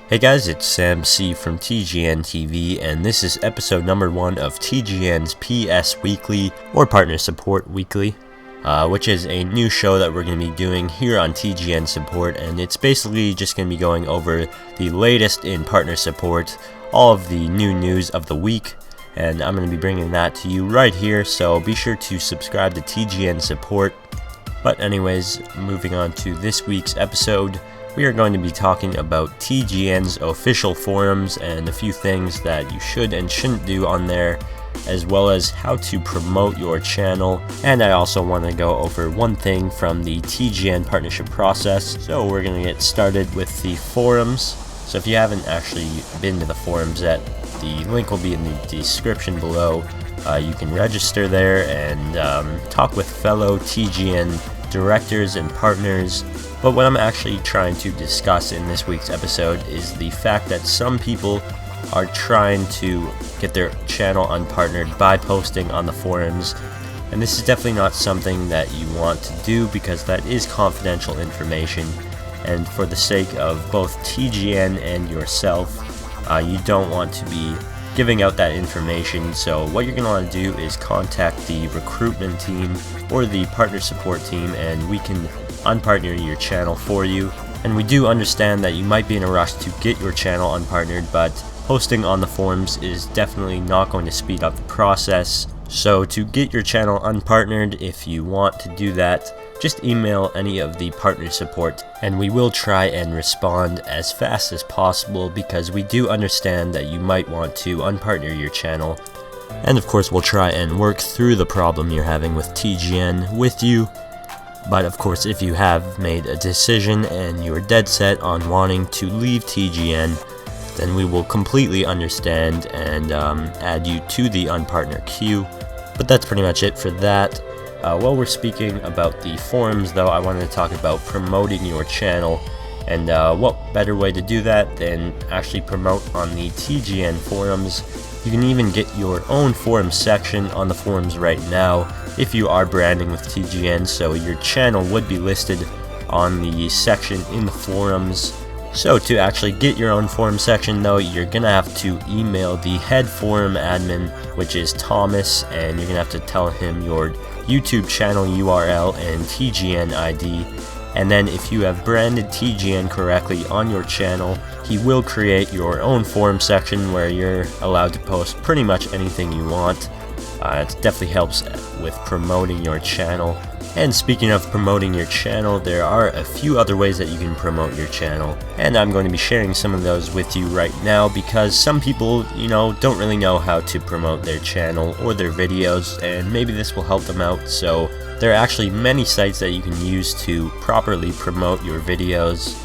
Hey guys, it's Sam C from TGN TV, and this is episode number 1 of TGN's PS Weekly, or Partner Support Weekly, which is a new show that we're going to be doing here on TGN Support, and it's basically just going to be going over the latest in partner support, all of the new news of the week, and I'm going to be bringing that to you right here, so be sure to subscribe to TGN Support. But anyways, moving on to this week's episode, we are going to be talking about TGN's official forums and a few things that you should and shouldn't do on there, as well as how to promote your channel. And I also want to go over one thing from the TGN partnership process. So we're going to get started with the forums. So if you haven't actually been to the forums yet, the link will be in the description below. You can register there and talk with fellow TGN directors and partners. But what I'm actually trying to discuss in this week's episode is the fact that some people are trying to get their channel unpartnered by posting on the forums, and this is definitely not something that you want to do because that is confidential information, and for the sake of both TGN and yourself, you don't want to be giving out that information. So what you're going to want to do is contact the recruitment team or the partner support team, and we can unpartner your channel for you. And we do understand that you might be in a rush to get your channel unpartnered, but posting on the forums is definitely not going to speed up the process. So to get your channel unpartnered, if you want to do that, just email any of the partner support and we will try and respond as fast as possible, because we do understand that you might want to unpartner your channel. And of course we'll try and work through the problem you're having with TGN with you. But of course, if you have made a decision and you're dead set on wanting to leave TGN, then we will completely understand and add you to the unpartner queue. But that's pretty much it for that. While we're speaking about the forums though, I wanted to talk about promoting your channel, and what better way to do that than actually promote on the TGN forums. You can even get your own forum section on the forums right now if you are branding with TGN, so your channel would be listed on the section in the forums. So to actually get your own forum section though, you're gonna have to email the head forum admin, which is Thomas, and you're gonna have to tell him your YouTube channel URL and TGN ID. And then if you have branded TGN correctly on your channel, he will create your own forum section where you're allowed to post pretty much anything you want. It definitely helps with promoting your channel. And speaking of promoting your channel, there are a few other ways that you can promote your channel, and I'm going to be sharing some of those with you right now, because some people, don't really know how to promote their channel or their videos, and maybe this will help them out. So there are actually many sites that you can use to properly promote your videos.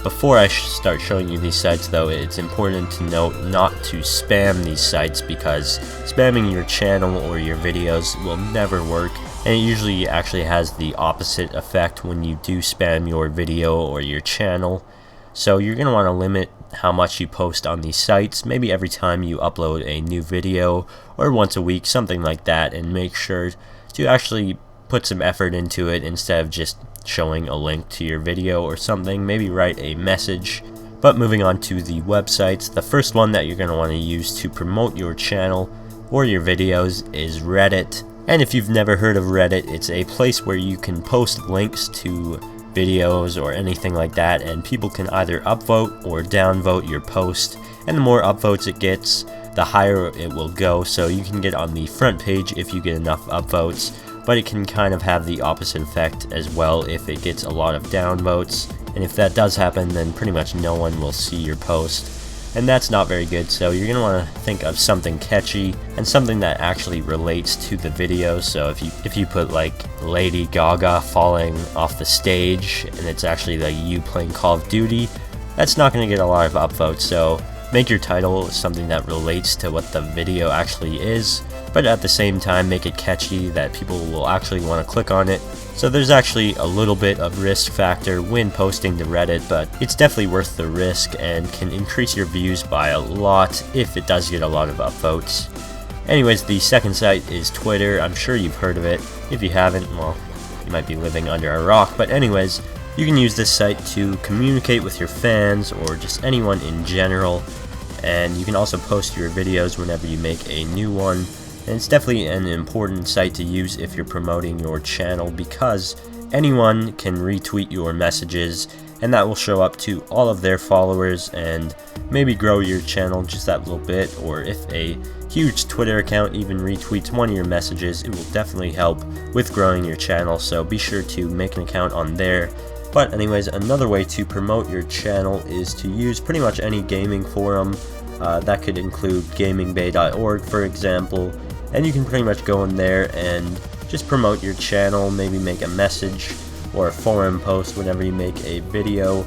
Before I start showing you these sites though, it's important to note not to spam these sites, because spamming your channel or your videos will never work, and it usually actually has the opposite effect when you do spam your video or your channel. So you're going to want to limit how much you post on these sites, maybe every time you upload a new video or once a week, something like that, and make sure to actually put some effort into it instead of just showing a link to your video or something. Maybe write a message. But moving on to the websites, the first one that you're going to want to use to promote your channel or your videos is Reddit. And if you've never heard of Reddit, it's a place where you can post links to videos or anything like that, and people can either upvote or downvote your post, and the more upvotes it gets, the higher it will go. So you can get on the front page if you get enough upvotes, but it can kind of have the opposite effect as well if it gets a lot of downvotes, and if that does happen, then pretty much no one will see your post, and that's not very good. So you're going to want to think of something catchy and something that actually relates to the video. So if you put like Lady Gaga falling off the stage and it's actually like you playing Call of Duty, that's not going to get a lot of upvotes. So make your title something that relates to what the video actually is, but at the same time make it catchy that people will actually want to click on it. So there's actually a little bit of risk factor when posting to Reddit, but it's definitely worth the risk and can increase your views by a lot if it does get a lot of upvotes. Anyways, the second site is Twitter. I'm sure you've heard of it. If you haven't, well, you might be living under a rock. But anyways, You can use this site to communicate with your fans or just anyone in general, and you can also post your videos whenever you make a new one. And it's definitely an important site to use if you're promoting your channel, because anyone can retweet your messages and that will show up to all of their followers and maybe grow your channel just that little bit. Or if a huge Twitter account even retweets one of your messages, it will definitely help with growing your channel, so be sure to make an account on there. But anyways, another way to promote your channel is to use pretty much any gaming forum. That could include gamingbay.org, for example, and you can pretty much go in there and just promote your channel, maybe make a message or a forum post whenever you make a video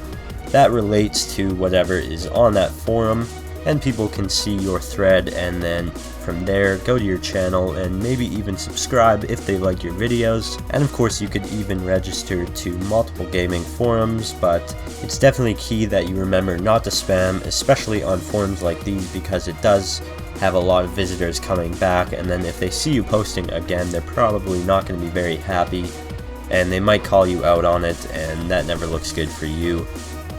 that relates to whatever is on that forum, and people can see your thread, and then from there go to your channel and maybe even subscribe if they like your videos. And of course you could even register to multiple gaming forums, but it's definitely key that you remember not to spam, especially on forums like these, because it does have a lot of visitors coming back, and then if they see you posting again, they're probably not going to be very happy and they might call you out on it, and that never looks good for you.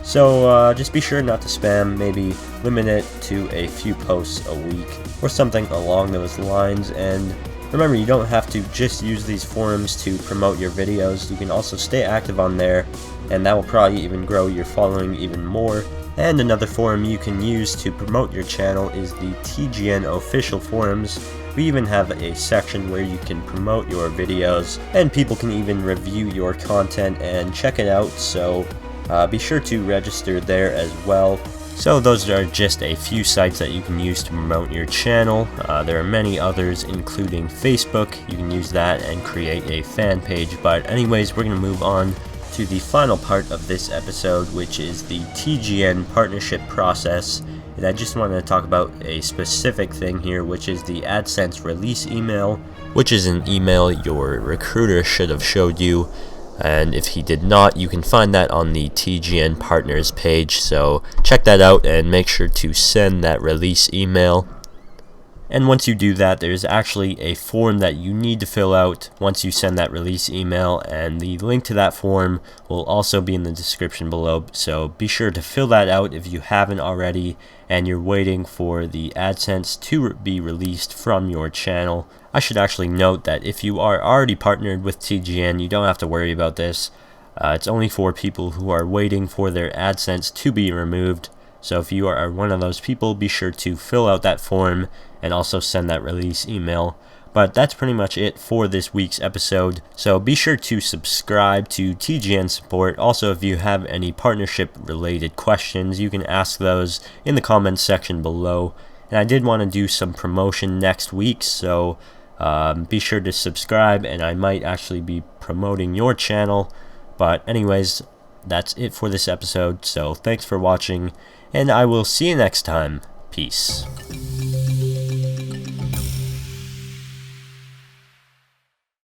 So just be sure not to spam, maybe limit it to a few posts a week or something along those lines. And remember, you don't have to just use these forums to promote your videos. You can also stay active on there, and that will probably even grow your following even more. And another forum you can use to promote your channel is the TGN official forums. We even have a section where you can promote your videos, and people can even review your content and check it out, so be sure to register there as well. So those are just a few sites that you can use to promote your channel. There are many others, including Facebook. You can use that and create a fan page. But anyways, we're going to move on to the final part of this episode, which is the TGN partnership process. And I just wanted to talk about a specific thing here, which is the AdSense release email, which is an email your recruiter should have showed you. And if he did not, you can find that on the TGN Partners page, so check that out and make sure to send that release email. And once you do that, there's actually a form that you need to fill out once you send that release email, and the link to that form will also be in the description below, so be sure to fill that out if you haven't already and you're waiting for the AdSense to be released from your channel. I should actually note that if you are already partnered with TGN, you don't have to worry about this. It's only for people who are waiting for their AdSense to be removed. So if you are one of those people, be sure to fill out that form and also send that release email. But that's pretty much it for this week's episode. So be sure to subscribe to TGN Support. Also, if you have any partnership related questions, you can ask those in the comments section below. And I did want to do some promotion next week, so be sure to subscribe, and I might actually be promoting your channel. But anyways, that's it for this episode, so thanks for watching, and I will see you next time. Peace.